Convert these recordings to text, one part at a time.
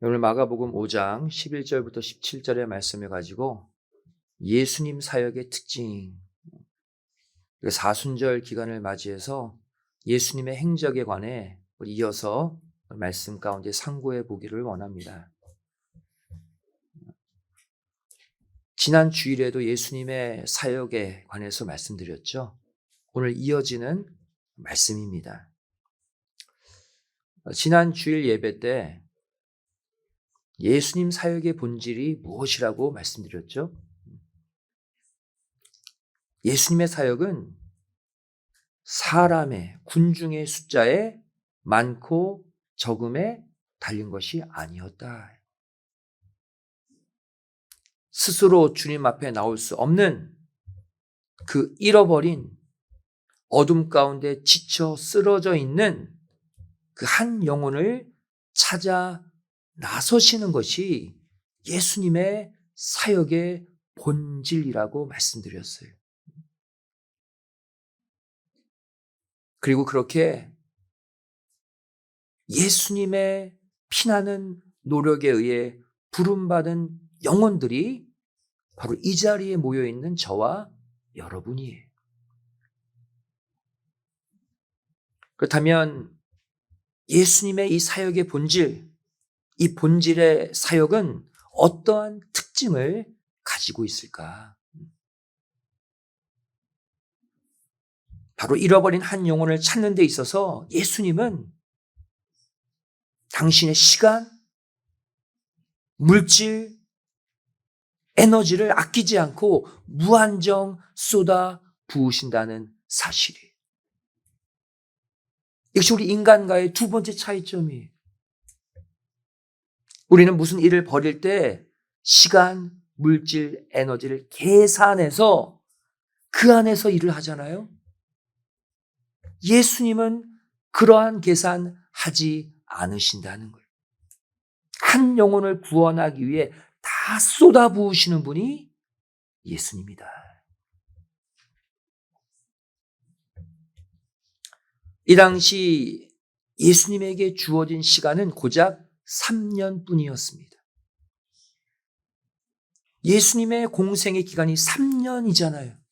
오늘 마가복음 5장 11절부터 17절의 말씀을 가지고 예수님 사역의 특징, 사순절 기간을 맞이해서 예수님의 행적에 관해 이어서 말씀 가운데 상고해 보기를 원합니다. 지난 주일에도 예수님의 사역에 관해서 말씀드렸죠. 오늘 이어지는 말씀입니다. 지난 주일 예배 때 예수님 사역의 본질이 무엇이라고 말씀드렸죠? 예수님의 사역은 사람의, 군중의 숫자에 많고 적음에 달린 것이 아니었다. 스스로 주님 앞에 나올 수 없는 그 잃어버린 어둠 가운데 지쳐 쓰러져 있는 그 한 영혼을 찾아 나서시는 것이 예수님의 사역의 본질이라고 말씀드렸어요. 그리고 그렇게 예수님의 피나는 노력에 의해 부름받은 영혼들이 바로 이 자리에 모여있는 저와 여러분이에요. 그렇다면 예수님의 이 사역의 본질, 이 본질의 사역은 어떠한 특징을 가지고 있을까? 바로 잃어버린 한 영혼을 찾는 데 있어서 예수님은 당신의 시간, 물질, 에너지를 아끼지 않고 무한정 쏟아 부으신다는 사실이에요. 이것이 우리 인간과의 두 번째 차이점이에요. 우리는 무슨 일을 벌일 때 시간, 물질, 에너지를 계산해서 그 안에서 일을 하잖아요. 예수님은 그러한 계산하지 않으신다는 거예요. 한 영혼을 구원하기 위해 다 쏟아부으시는 분이 예수님이다. 이 당시 예수님에게 주어진 시간은 고작 3년뿐이었습니다. 예수님의 공생의 기간이 3년이잖아요.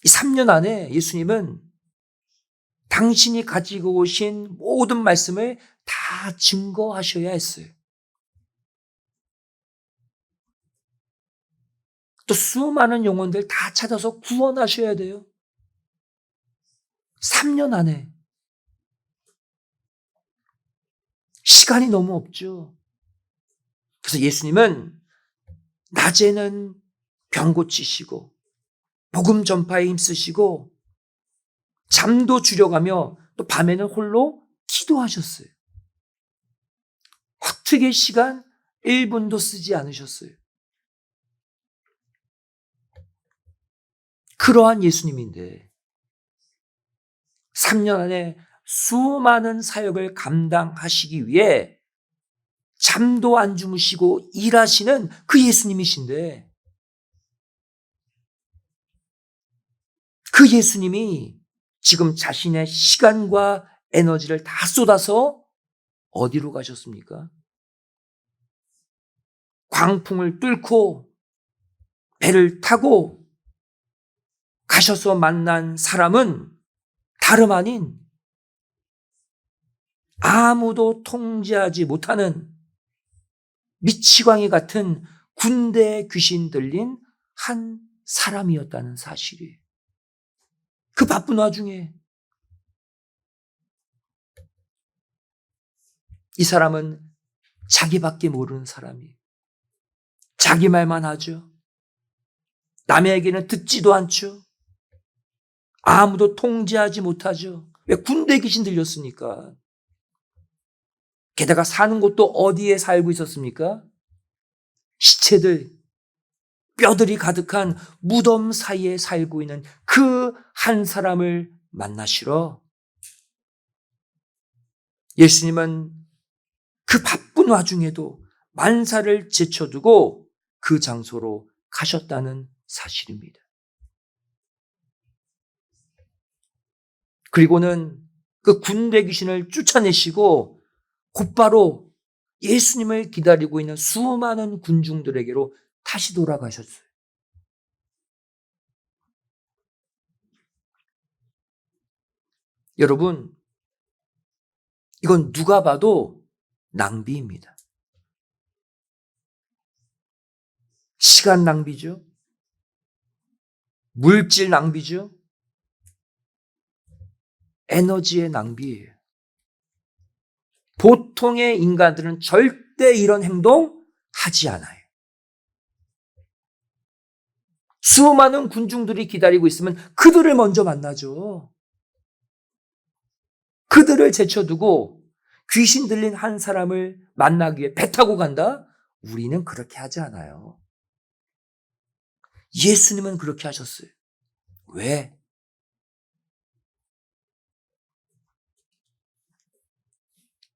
이 3년 안에 예수님은 당신이 가지고 오신 모든 말씀을 다 증거하셔야 했어요. 또 수많은 영혼들 다 찾아서 구원하셔야 돼요. 3년 안에. 시간이 너무 없죠. 그래서 예수님은 낮에는 병 고치시고 복음 전파에 힘쓰시고 잠도 줄여가며 또 밤에는 홀로 기도하셨어요. 어떻게 시간 1분도 쓰지 않으셨어요. 그러한 예수님인데 3년 안에 수많은 사역을 감당하시기 위해 잠도 안 주무시고 일하시는 그 예수님이신데 그 예수님이 지금 자신의 시간과 에너지를 다 쏟아서 어디로 가셨습니까? 광풍을 뚫고 배를 타고 가셔서 만난 사람은 다름 아닌 아무도 통제하지 못하는 미치광이 같은 군대에 귀신 들린 한 사람이었다는 사실이에요. 그 바쁜 와중에 이 사람은 자기밖에 모르는 사람이에요. 자기 말만 하죠. 남의 얘기는 듣지도 않죠. 아무도 통제하지 못하죠. 왜? 군대 귀신 들렸으니까. 게다가 사는 곳도 어디에 살고 있었습니까? 시체들, 뼈들이 가득한 무덤 사이에 살고 있는 그 한 사람을 만나시러 예수님은 그 바쁜 와중에도 만사를 제쳐두고 그 장소로 가셨다는 사실입니다. 그리고는 그 군대 귀신을 쫓아내시고 곧바로 예수님을 기다리고 있는 수많은 군중들에게로 다시 돌아가셨어요. 여러분, 이건 누가 봐도 낭비입니다. 시간 낭비죠. 물질 낭비죠. 에너지의 낭비예요. 보통의 인간들은 절대 이런 행동 하지 않아요. 수많은 군중들이 기다리고 있으면 그들을 먼저 만나죠. 그들을 제쳐두고 귀신 들린 한 사람을 만나기 위해 배 타고 간다? 우리는 그렇게 하지 않아요. 예수님은 그렇게 하셨어요. 왜?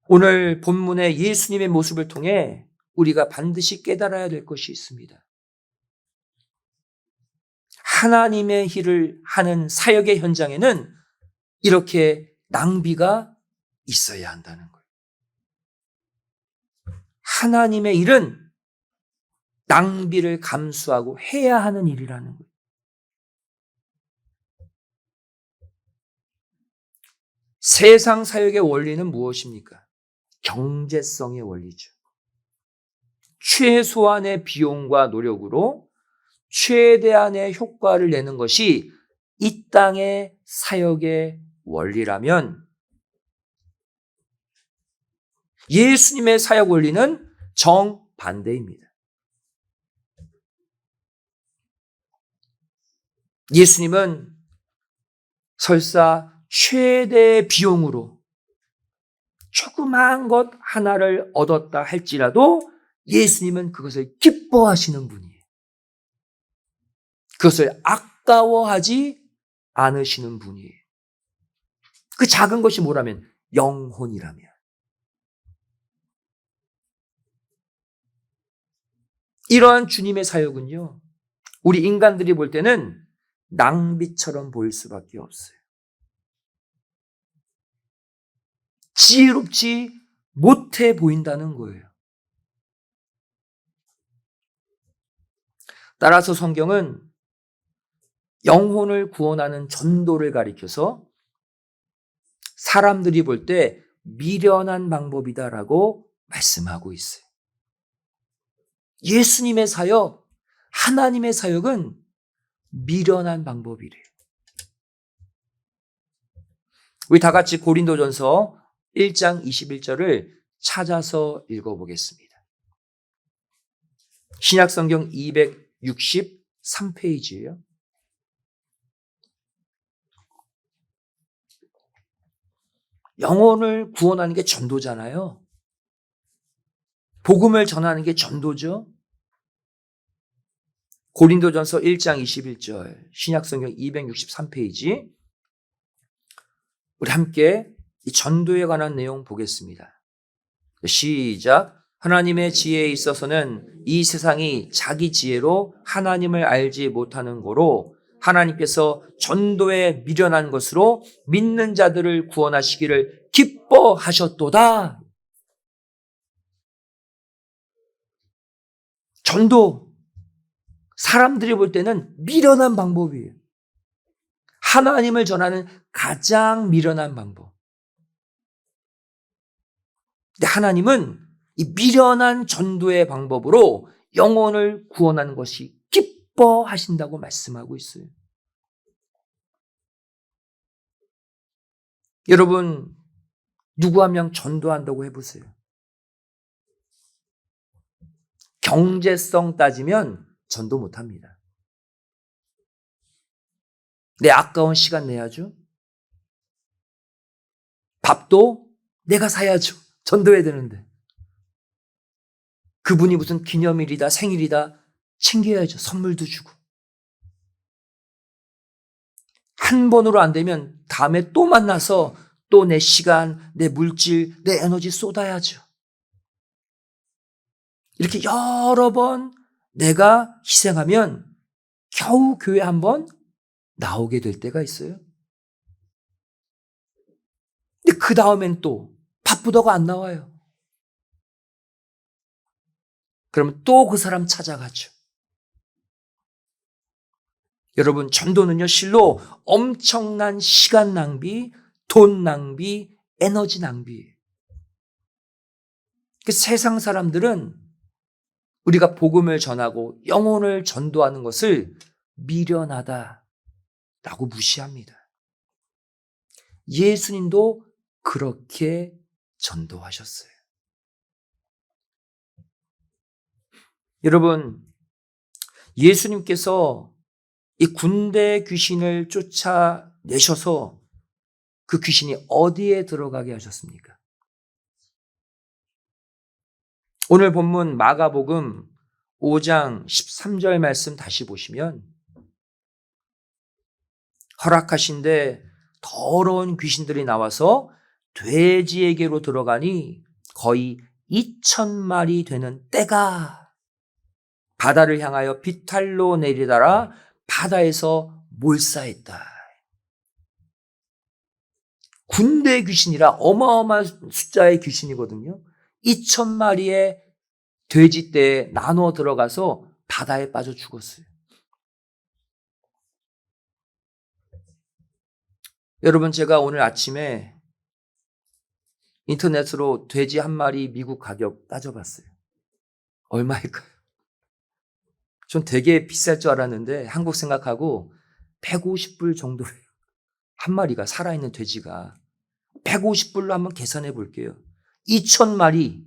오늘 본문의 예수님의 모습을 통해 우리가 반드시 깨달아야 될 것이 있습니다. 하나님의 일을 하는 사역의 현장에는 이렇게 낭비가 있어야 한다는 거예요. 하나님의 일은 낭비를 감수하고 해야 하는 일이라는 거예요. 세상 사역의 원리는 무엇입니까? 경제성의 원리죠. 최소한의 비용과 노력으로 최대한의 효과를 내는 것이 이 땅의 사역의 원리라면 예수님의 사역 원리는 정반대입니다. 예수님은 설사 최대의 비용으로 조그마한 것 하나를 얻었다 할지라도 예수님은 그것을 기뻐하시는 분이에요. 그것을 아까워하지 않으시는 분이에요. 그 작은 것이 뭐라면 영혼이라면. 이러한 주님의 사역은요, 우리 인간들이 볼 때는 낭비처럼 보일 수밖에 없어요. 지혜롭지 못해 보인다는 거예요. 따라서 성경은 영혼을 구원하는 전도를 가리켜서 사람들이 볼 때 미련한 방법이다라고 말씀하고 있어요. 예수님의 사역, 하나님의 사역은 미련한 방법이래요. 우리 다 같이 고린도전서 1장 21절을 찾아서 읽어보겠습니다. 신약성경 263페이지예요. 영혼을 구원하는 게 전도잖아요. 복음을 전하는 게 전도죠. 고린도전서 1장 21절, 신약성경 263페이지. 우리 함께 이 전도에 관한 내용 보겠습니다. 시작. 하나님의 지혜에 있어서는 이 세상이 자기 지혜로 하나님을 알지 못하는 거로 하나님께서 전도에 미련한 것으로 믿는 자들을 구원하시기를 기뻐하셨도다. 전도, 사람들이 볼 때는 미련한 방법이에요. 하나님을 전하는 가장 미련한 방법. 근데 하나님은 이 미련한 전도의 방법으로 영혼을 구원하는 것이 기뻐하신다고 말씀하고 있어요. 여러분, 누구 한 명 전도한다고 해보세요. 경제성 따지면 전도 못합니다. 내 아까운 시간 내야죠. 밥도 내가 사야죠. 전도해야 되는데. 그분이 무슨 기념일이다, 생일이다 챙겨야죠. 선물도 주고. 한 번으로 안 되면 다음에 또 만나서 또 내 시간, 내 물질, 내 에너지 쏟아야죠. 이렇게 여러 번 내가 희생하면 겨우 교회 한 번 나오게 될 때가 있어요. 근데 그 다음엔 또 바쁘다고 안 나와요. 그러면 또 그 사람 찾아가죠. 여러분, 전도는요, 실로 엄청난 시간 낭비, 돈 낭비, 에너지 낭비예요. 그 세상 사람들은 우리가 복음을 전하고 영혼을 전도하는 것을 미련하다라고 무시합니다. 예수님도 그렇게 전도하셨어요. 여러분, 예수님께서 이 군대 귀신을 쫓아내셔서 그 귀신이 어디에 들어가게 하셨습니까? 오늘 본문 마가복음 5장 13절 말씀 다시 보시면 허락하신데 더러운 귀신들이 나와서 돼지에게로 들어가니 거의 2,000마리 되는 떼가 바다를 향하여 비탈로 내리다라 바다에서 몰사했다. 군대 귀신이라 어마어마한 숫자의 귀신이거든요. 2,000마리의 돼지떼에 나눠 들어가서 바다에 빠져 죽었어요. 여러분, 제가 오늘 아침에 인터넷으로 돼지 한 마리 미국 가격 따져봤어요. 얼마일까요? 전 되게 비쌀 줄 알았는데 한국 생각하고 150불 정도래요. 한 마리가, 살아있는 돼지가. 150불로 한번 계산해 볼게요. 2,000마리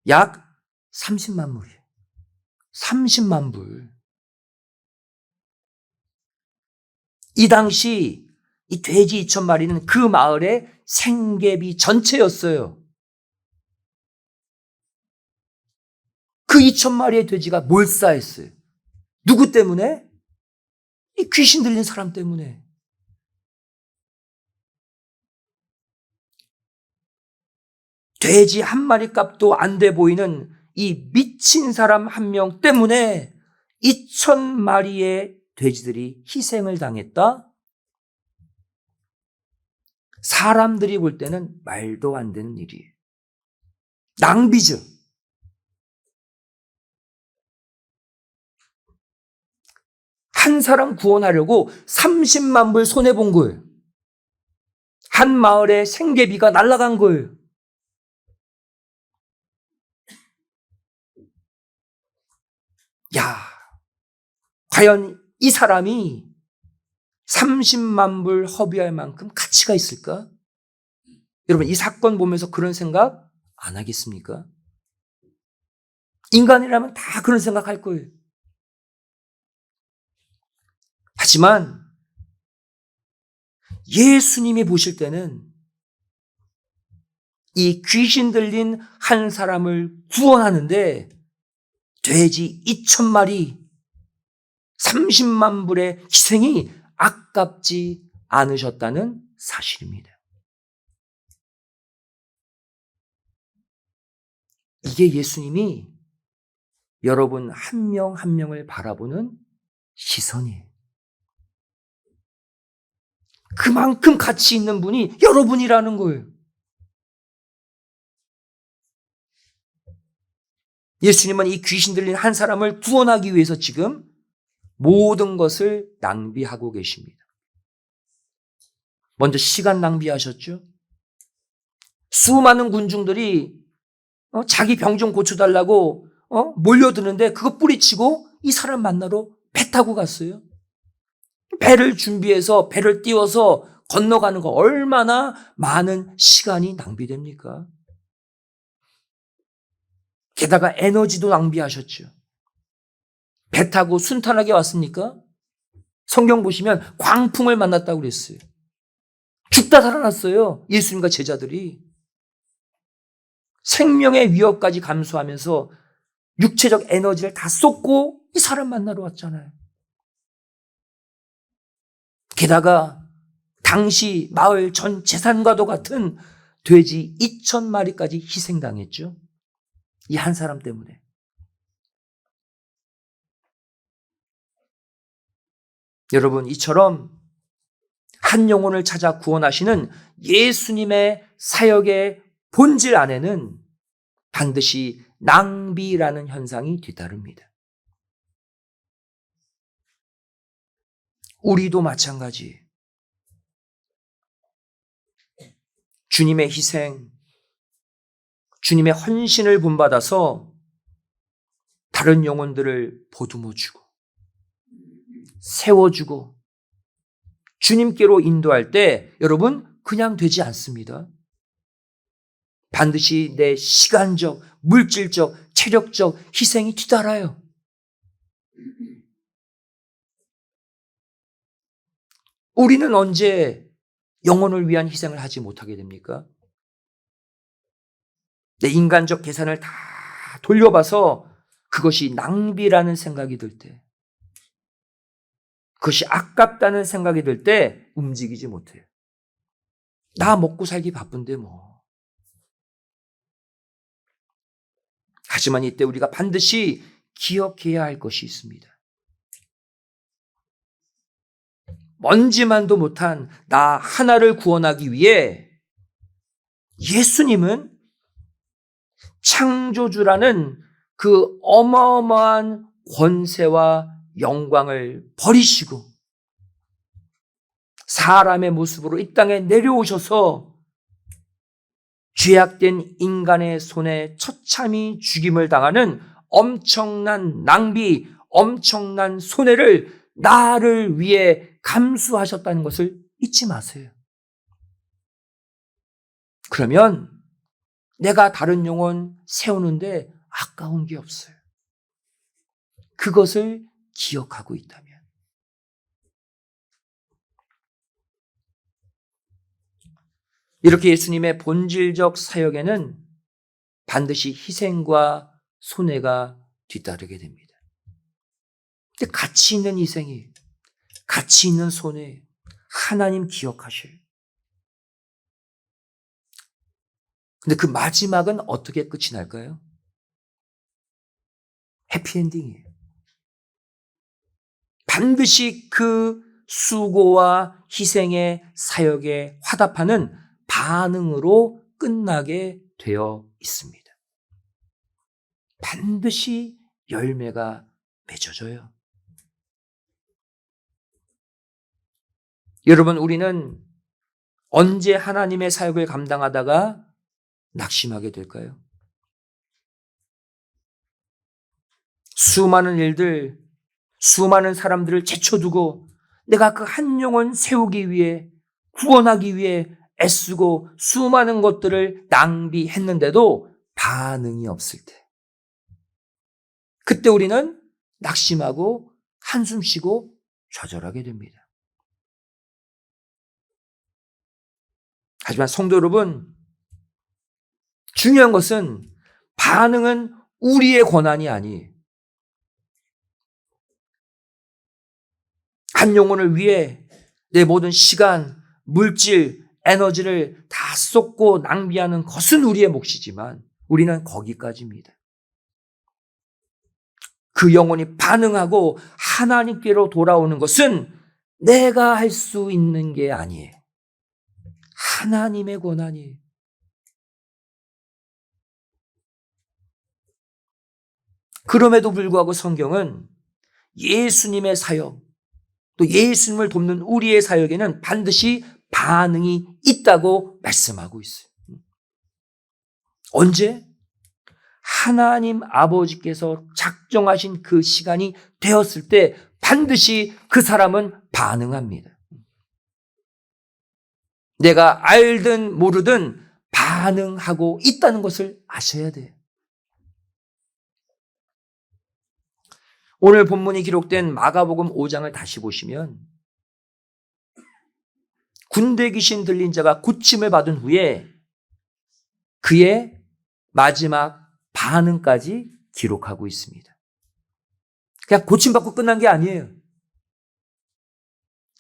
약 30만 불이에요. 30만 불. 이 당시 이 돼지 2,000마리는 그 마을의 생계비 전체였어요. 그 2,000마리의 돼지가 몰사했어요. 누구 때문에? 이 귀신 들린 사람 때문에. 돼지 한 마리 값도 안 돼 보이는 이 미친 사람 한 명 때문에 2,000마리의 돼지들이 희생을 당했다? 사람들이 볼 때는 말도 안 되는 일이에요. 낭비죠. 한 사람 구원하려고 30만 불 손해본 거예요. 한 마을의 생계비가 날아간 거예요. 야, 과연 이 사람이 30만 불 허비할 만큼 가치가 있을까? 여러분, 이 사건 보면서 그런 생각 안 하겠습니까? 인간이라면 다 그런 생각할 거예요. 하지만 예수님이 보실 때는 이 귀신 들린 한 사람을 구원하는데 돼지 2,000마리 30만 불의 희생이 아깝지 않으셨다는 사실입니다. 이게 예수님이 여러분 한 명 한 명을 바라보는 시선이에요. 그만큼 가치 있는 분이 여러분이라는 거예요. 예수님은 이 귀신 들린 한 사람을 구원하기 위해서 지금 모든 것을 낭비하고 계십니다. 먼저 시간 낭비하셨죠. 수많은 군중들이 자기 병 좀 고쳐달라고 몰려드는데 그거 뿌리치고 이 사람 만나러 배 타고 갔어요. 배를 준비해서 배를 띄워서 건너가는 거 얼마나 많은 시간이 낭비됩니까? 게다가 에너지도 낭비하셨죠. 배 타고 순탄하게 왔습니까? 성경 보시면 광풍을 만났다고 그랬어요. 죽다 살아났어요. 예수님과 제자들이. 생명의 위협까지 감수하면서 육체적 에너지를 다 쏟고 이 사람 만나러 왔잖아요. 게다가 당시 마을 전 재산과도 같은 돼지 2,000마리까지 희생당했죠. 이 한 사람 때문에. 여러분, 이처럼 한 영혼을 찾아 구원하시는 예수님의 사역의 본질 안에는 반드시 낭비라는 현상이 뒤따릅니다. 우리도 마찬가지. 주님의 희생, 주님의 헌신을 본받아서 다른 영혼들을 보듬어주고 세워주고 주님께로 인도할 때 여러분 그냥 되지 않습니다. 반드시 내 시간적, 물질적, 체력적 희생이 뒤따라요. 우리는 언제 영혼을 위한 희생을 하지 못하게 됩니까? 내 인간적 계산을 다 돌려봐서 그것이 낭비라는 생각이 들 때, 그것이 아깝다는 생각이 들 때 움직이지 못해요. 나 먹고 살기 바쁜데 뭐. 하지만 이때 우리가 반드시 기억해야 할 것이 있습니다. 먼지만도 못한 나 하나를 구원하기 위해 예수님은 창조주라는 그 어마어마한 권세와 영광을 버리시고 사람의 모습으로 이 땅에 내려오셔서 죄악된 인간의 손에 처참히 죽임을 당하는 엄청난 낭비, 엄청난 손해를 나를 위해 감수하셨다는 것을 잊지 마세요. 그러면 내가 다른 영혼 세우는데 아까운 게 없어요. 그것을 기억하고 있다면. 이렇게 예수님의 본질적 사역에는 반드시 희생과 손해가 뒤따르게 됩니다. 근데 가치 있는 희생이, 가치 있는 손해, 하나님 기억하셔요. 근데 그 마지막은 어떻게 끝이 날까요? 해피엔딩이에요. 반드시 그 수고와 희생의 사역에 화답하는 반응으로 끝나게 되어 있습니다. 반드시 열매가 맺어져요. 여러분, 우리는 언제 하나님의 사역을 감당하다가 낙심하게 될까요? 수많은 일들, 수많은 사람들을 제쳐두고 내가 그 한 영혼 세우기 위해, 구원하기 위해 애쓰고 수많은 것들을 낭비했는데도 반응이 없을 때, 그때 우리는 낙심하고 한숨 쉬고 좌절하게 됩니다. 하지만 성도 여러분, 중요한 것은 반응은 우리의 권한이 아니에요. 한 영혼을 위해 내 모든 시간, 물질, 에너지를 다 쏟고 낭비하는 것은 우리의 몫이지만 우리는 거기까지입니다. 그 영혼이 반응하고 하나님께로 돌아오는 것은 내가 할 수 있는 게 아니에요. 하나님의 권한이에요. 그럼에도 불구하고 성경은 예수님의 사역, 또 예수님을 돕는 우리의 사역에는 반드시 반응이 있다고 말씀하고 있어요. 언제? 하나님 아버지께서 작정하신 그 시간이 되었을 때 반드시 그 사람은 반응합니다. 내가 알든 모르든 반응하고 있다는 것을 아셔야 돼요. 오늘 본문이 기록된 마가복음 5장을 다시 보시면 군대 귀신 들린 자가 고침을 받은 후에 그의 마지막 반응까지 기록하고 있습니다. 그냥 고침받고 끝난 게 아니에요.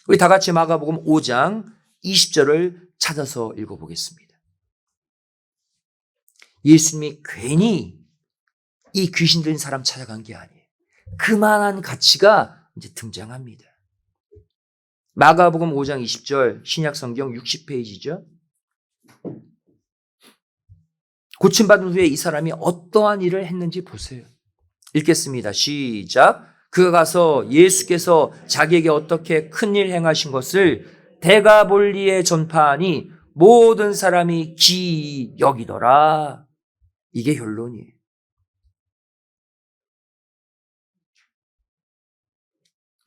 우리 다 같이 마가복음 5장 20절을 찾아서 읽어보겠습니다. 예수님이 괜히 이 귀신 들린 사람 찾아간 게 아니에요. 그만한 가치가 이제 등장합니다. 마가복음 5장 20절 신약성경 60페이지죠. 고침받은 후에 이 사람이 어떠한 일을 했는지 보세요. 읽겠습니다. 시작. 그가 가서 예수께서 자기에게 어떻게 큰일 행하신 것을 데가볼리에 전파하니 모든 사람이 기이 여기더라. 이게 결론이에요.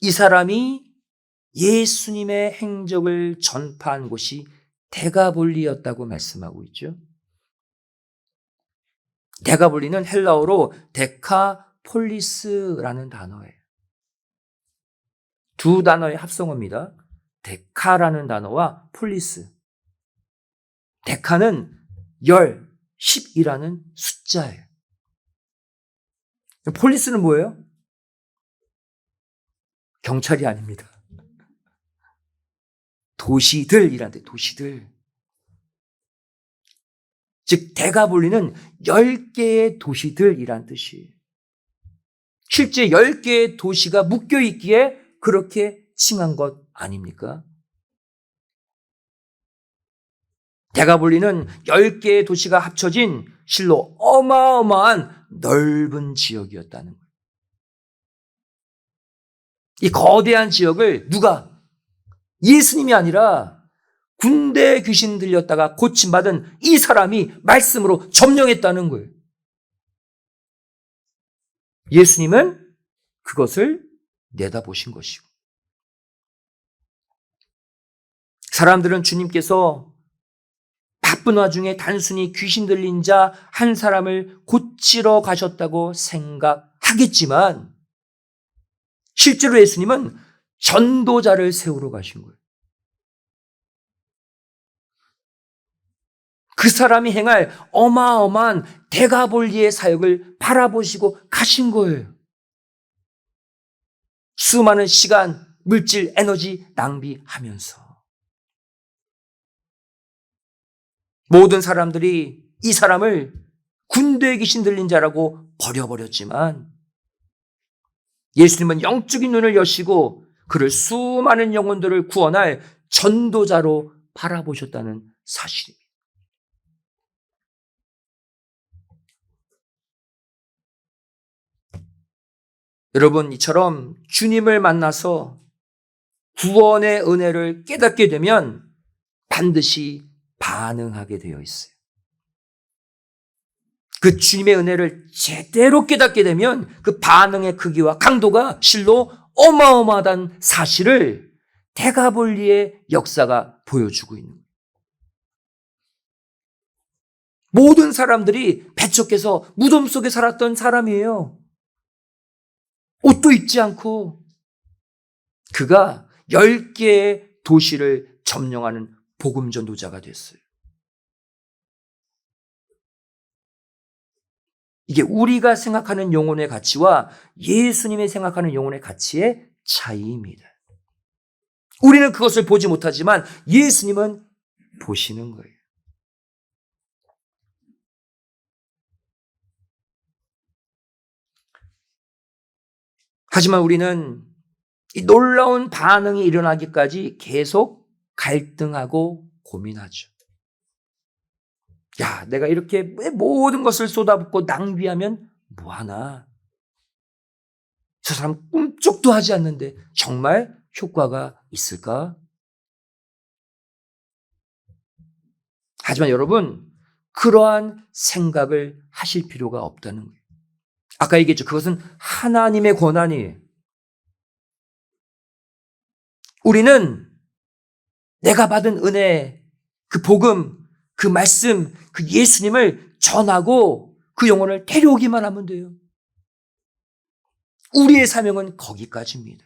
이 사람이 예수님의 행적을 전파한 곳이 데가볼리였다고 말씀하고 있죠. 데가볼리는 헬라어로 데카폴리스라는 단어예요. 두 단어의 합성어입니다. 데카라는 단어와 폴리스. 데카는 10이라는 숫자예요. 폴리스는 뭐예요? 경찰이 아닙니다. 도시들이란 데 도시들. 즉 데가볼리는 10개의 도시들이란 뜻이에요. 실제 10개의 도시가 묶여 있기에 그렇게 칭한 것 아닙니까? 데가볼리는 10개의 도시가 합쳐진 실로 어마어마한 넓은 지역이었다는 거예요. 이 거대한 지역을 누가? 예수님이 아니라 군대 귀신 들렸다가 고침받은 이 사람이 말씀으로 점령했다는 거예요. 예수님은 그것을 내다보신 것이고, 사람들은 주님께서 바쁜 와중에 단순히 귀신 들린 자 한 사람을 고치러 가셨다고 생각하겠지만 실제로 예수님은 전도자를 세우러 가신 거예요. 그 사람이 행할 어마어마한 데가볼리의 사역을 바라보시고 가신 거예요. 수많은 시간, 물질, 에너지 낭비하면서. 모든 사람들이 이 사람을 군대에 귀신 들린 자라고 버려버렸지만 예수님은 영적인 눈을 여시고 그를 수많은 영혼들을 구원할 전도자로 바라보셨다는 사실입니다. 여러분, 이처럼 주님을 만나서 구원의 은혜를 깨닫게 되면 반드시 반응하게 되어 있어요. 그 주님의 은혜를 제대로 깨닫게 되면 그 반응의 크기와 강도가 실로 어마어마하다는 사실을 데가볼리의 역사가 보여주고 있는 거예요. 모든 사람들이 배척해서 무덤 속에 살았던 사람이에요. 옷도 입지 않고. 그가 10개의 도시를 점령하는 복음 전도자가 됐어요. 이게 우리가 생각하는 영혼의 가치와 예수님이 생각하는 영혼의 가치의 차이입니다. 우리는 그것을 보지 못하지만 예수님은 보시는 거예요. 하지만 우리는 이 놀라운 반응이 일어나기까지 계속 갈등하고 고민하죠. 야, 내가 이렇게 모든 것을 쏟아붓고 낭비하면 뭐하나? 저 사람 꿈쩍도 하지 않는데 정말 효과가 있을까? 하지만 여러분, 그러한 생각을 하실 필요가 없다는 거예요. 아까 얘기했죠. 그것은 하나님의 권한이에요. 우리는 내가 받은 은혜, 그 복음, 그 말씀, 그 예수님을 전하고 그 영혼을 데려오기만 하면 돼요. 우리의 사명은 거기까지입니다.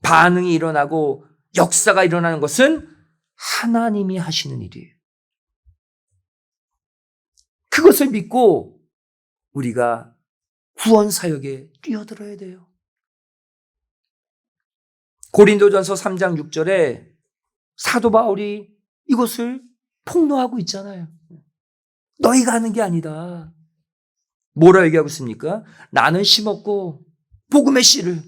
반응이 일어나고 역사가 일어나는 것은 하나님이 하시는 일이에요. 그것을 믿고 우리가 구원 사역에 뛰어들어야 돼요. 고린도전서 3장 6절에 사도 바울이 이것을 폭로하고 있잖아요. 너희가 하는 게 아니다. 뭐라 얘기하고 있습니까? 나는 심었고 복음의 씨를,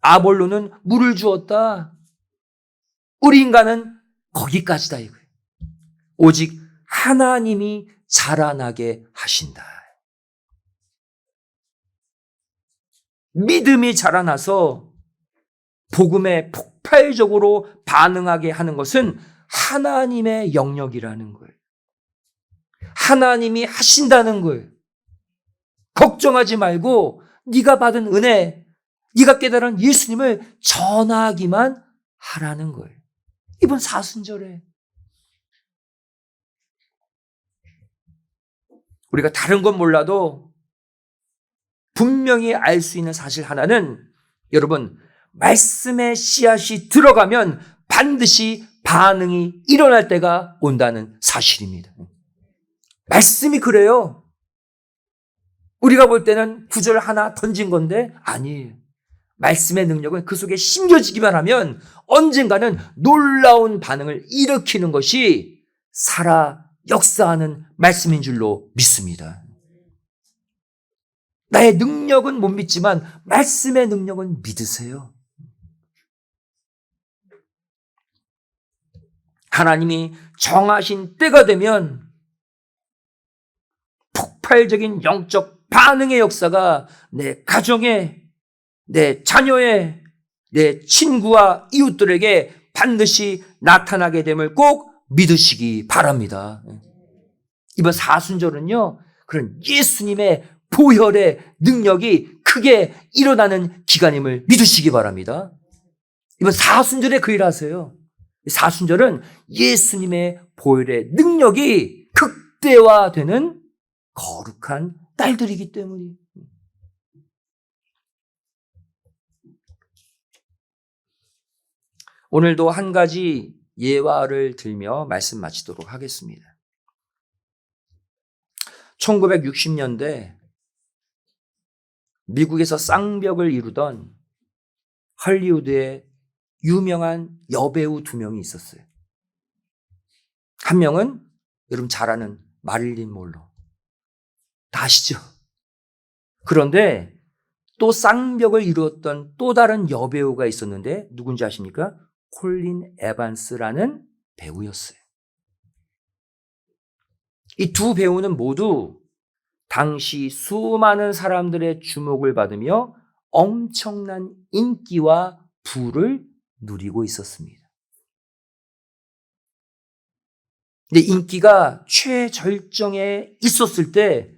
아볼로는 물을 주었다. 우리 인간은 거기까지다 이거예요. 오직 하나님이 자라나게 하신다. 믿음이 자라나서 복음에 폭발적으로 반응하게 하는 것은 하나님의 영역이라는 거예요. 하나님이 하신다는 거예요. 걱정하지 말고 네가 받은 은혜, 네가 깨달은 예수님을 전하기만 하라는 거예요. 이번 사순절에 우리가 다른 건 몰라도 분명히 알 수 있는 사실 하나는, 여러분, 말씀의 씨앗이 들어가면 반드시 반응이 일어날 때가 온다는 사실입니다. 말씀이 그래요. 우리가 볼 때는 구절 하나 던진 건데 아니에요. 말씀의 능력은 그 속에 심겨지기만 하면 언젠가는 놀라운 반응을 일으키는 것이 살아 역사하는 말씀인 줄로 믿습니다. 나의 능력은 못 믿지만 말씀의 능력은 믿으세요. 하나님이 정하신 때가 되면 폭발적인 영적 반응의 역사가 내 가정에, 내 자녀의, 내 친구와 이웃들에게 반드시 나타나게 됨을 꼭 믿으시기 바랍니다. 이번 사순절은요, 그런 예수님의 보혈의 능력이 크게 일어나는 기간임을 믿으시기 바랍니다. 이번 사순절에 그 일 하세요. 사순절은 예수님의 보혈의 능력이 극대화되는 거룩한 딸들이기 때문이에요. 오늘도 한 가지 예화를 들며 말씀 마치도록 하겠습니다. 1960년대 미국에서 쌍벽을 이루던 헐리우드의 유명한 여배우 두 명이 있었어요. 한 명은 여러분 잘 아는 마릴린 monroe. 다 아시죠? 그런데 또 쌍벽을 이루었던 또 다른 여배우가 있었는데 누군지 아십니까? 콜린 에반스라는 배우였어요. 이 두 배우는 모두 당시 수많은 사람들의 주목을 받으며 엄청난 인기와 부를 누리고 있었습니다. 근데 인기가 최절정에 있었을 때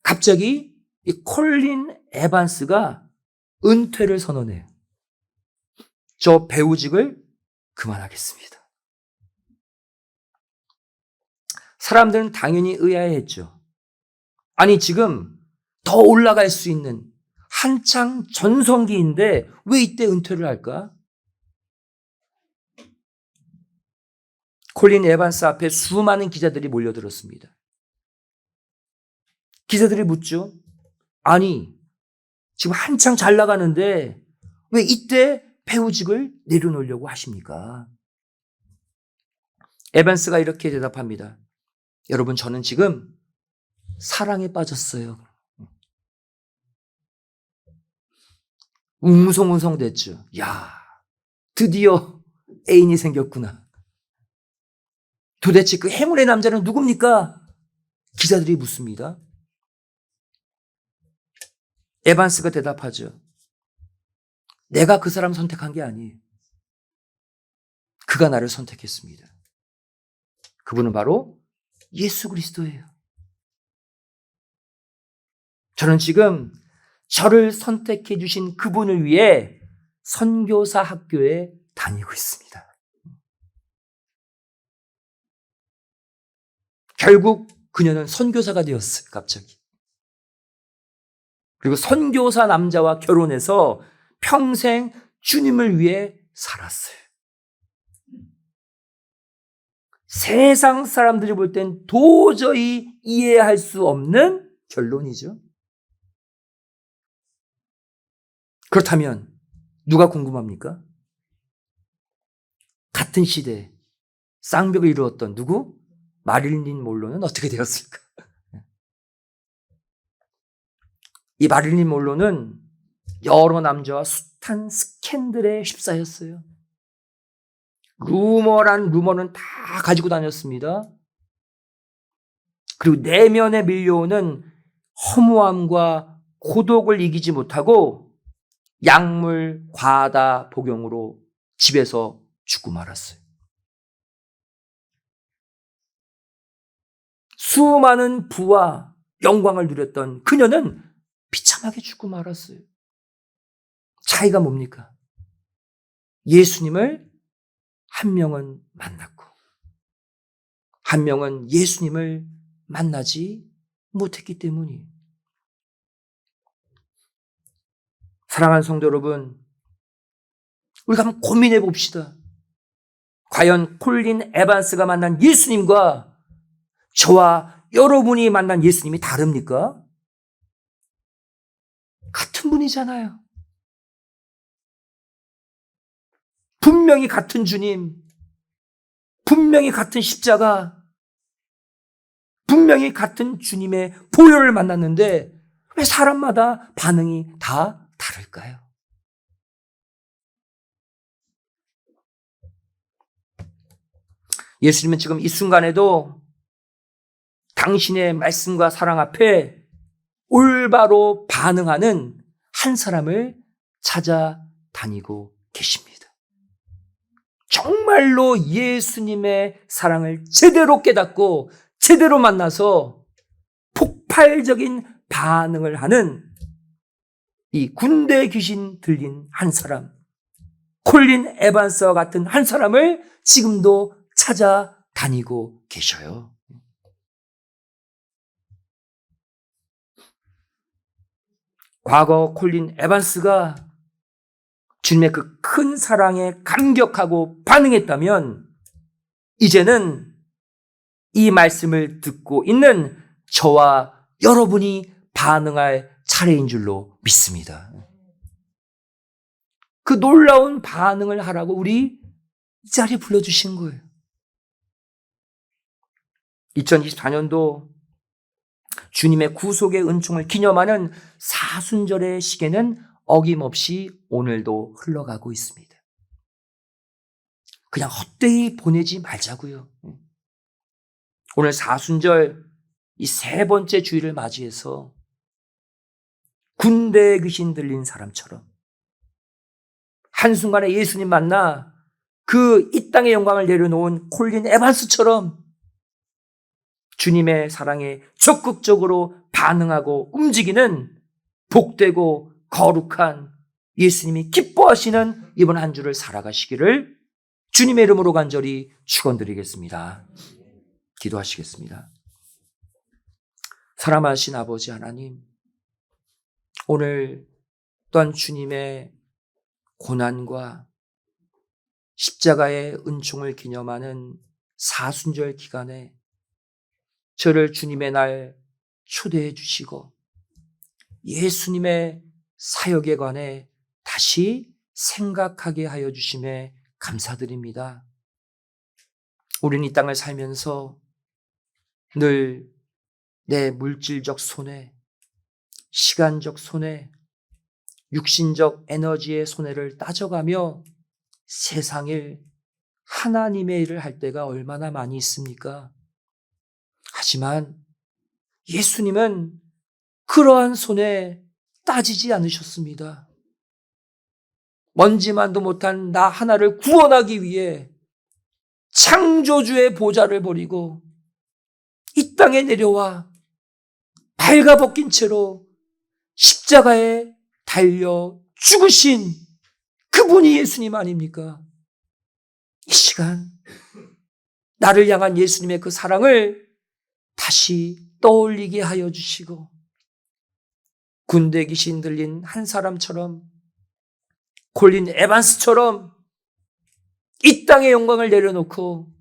갑자기 이 콜린 에반스가 은퇴를 선언해요. 저 배우직을 그만하겠습니다. 사람들은 당연히 의아해했죠. 아니, 지금 더 올라갈 수 있는 한창 전성기인데 왜 이때 은퇴를 할까? 콜린 에반스 앞에 수많은 기자들이 몰려들었습니다. 기자들이 묻죠. 아니, 지금 한창 잘 나가는데 왜 이때 배우직을 내려놓으려고 하십니까? 에반스가 이렇게 대답합니다. 여러분, 저는 지금 사랑에 빠졌어요. 웅성웅성 됐죠. 야, 드디어 애인이 생겼구나. 도대체 그 행운의 남자는 누굽니까? 기자들이 묻습니다. 에반스가 대답하죠. 내가 그 사람 선택한 게 아니에요. 그가 나를 선택했습니다. 그분은 바로 예수 그리스도예요. 저는 지금 저를 선택해 주신 그분을 위해 선교사 학교에 다니고 있습니다. 결국 그녀는 선교사가 되었어요. 갑자기. 그리고 선교사 남자와 결혼해서 평생 주님을 위해 살았어요. 세상 사람들이 볼 땐 도저히 이해할 수 없는 결론이죠. 그렇다면 누가 궁금합니까? 같은 시대에 쌍벽을 이루었던 누구? 마릴린 monroe는 어떻게 되었을까? 이 마릴린 monroe는 여러 남자와 숱한 스캔들에 휩싸였어요. 루머란 루머는 다 가지고 다녔습니다. 그리고 내면에 밀려오는 허무함과 고독을 이기지 못하고 약물 과다 복용으로 집에서 죽고 말았어요. 수많은 부와 영광을 누렸던 그녀는 비참하게 죽고 말았어요. 차이가 뭡니까? 예수님을 한 명은 만났고 한 명은 예수님을 만나지 못했기 때문이에요. 사랑하는 성도 여러분, 우리가 한번 고민해 봅시다. 과연 콜린 에반스가 만난 예수님과 저와 여러분이 만난 예수님이 다릅니까? 같은 분이잖아요. 분명히 같은 주님, 분명히 같은 십자가, 분명히 같은 주님의 보혈을 만났는데 왜 사람마다 반응이 다 다를까요? 예수님은 지금 이 순간에도 당신의 말씀과 사랑 앞에 올바로 반응하는 한 사람을 찾아다니고 계십니다. 정말로 예수님의 사랑을 제대로 깨닫고 제대로 만나서 폭발적인 반응을 하는 이 군대 귀신 들린 한 사람, 콜린 에반스와 같은 한 사람을 지금도 찾아다니고 계셔요. 과거 콜린 에반스가 주님의 그 큰 사랑에 감격하고 반응했다면 이제는 이 말씀을 듣고 있는 저와 여러분이 반응할 차례인 줄로 믿습니다. 그 놀라운 반응을 하라고 우리 이 자리에 불러주신 거예요. 2024년도 주님의 구속의 은총을 기념하는 사순절의 시계는 어김없이 오늘도 흘러가고 있습니다. 그냥 헛되이 보내지 말자고요. 오늘 사순절 이 세 번째 주일을 맞이해서 군대에 귀신 들린 사람처럼 한순간에 예수님 만나 그 이 땅의 영광을 내려놓은 콜린 에반스처럼 주님의 사랑에 적극적으로 반응하고 움직이는 복되고 거룩한 예수님이 기뻐하시는 이번 한 주를 살아가시기를 주님의 이름으로 간절히 축원드리겠습니다. 기도하시겠습니다. 사랑하신 아버지 하나님, 오늘 또한 주님의 고난과 십자가의 은총을 기념하는 사순절 기간에 저를 주님의 날 초대해 주시고 예수님의 사역에 관해 다시 생각하게 하여 주심에 감사드립니다. 우리는 이 땅을 살면서 늘 내 물질적 손해, 시간적 손해, 육신적 에너지의 손해를 따져가며 세상일 하나님의 일을 할 때가 얼마나 많이 있습니까? 하지만 예수님은 그러한 손에 따지지 않으셨습니다. 먼지만도 못한 나 하나를 구원하기 위해 창조주의 보좌를 버리고 이 땅에 내려와 발가벗긴 채로 십자가에 달려 죽으신 그분이 예수님 아닙니까? 이 시간 나를 향한 예수님의 그 사랑을 다시 떠올리게 하여 주시고 군대 귀신 들린 한 사람처럼 콜린 에반스처럼 이 땅의 영광을 내려놓고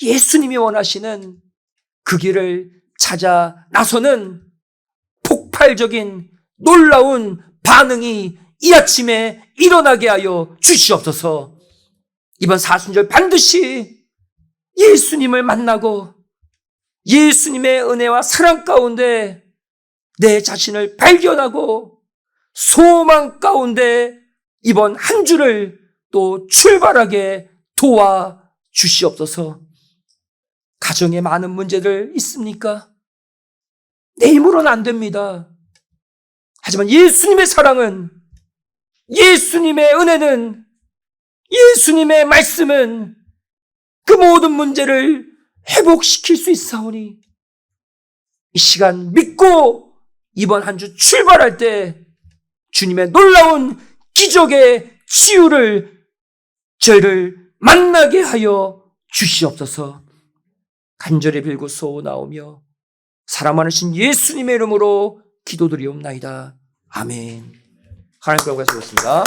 예수님이 원하시는 그 길을 찾아 나서는 폭발적인 놀라운 반응이 이 아침에 일어나게 하여 주시옵소서. 이번 사순절 반드시 예수님을 만나고 예수님의 은혜와 사랑 가운데 내 자신을 발견하고 소망 가운데 이번 한 주를 또 출발하게 도와 주시옵소서. 가정에 많은 문제들 있습니까? 내 힘으로는 안 됩니다. 하지만 예수님의 사랑은, 예수님의 은혜는, 예수님의 말씀은 그 모든 문제를 회복시킬 수 있사오니 이 시간 믿고 이번 한 주 출발할 때 주님의 놀라운 기적의 치유를 저희를 만나게 하여 주시옵소서. 간절히 빌고 소원하오며 사랑 많으신 예수님의 이름으로 기도드리옵나이다. 아멘. 하나님 영광 받으시겠습니다.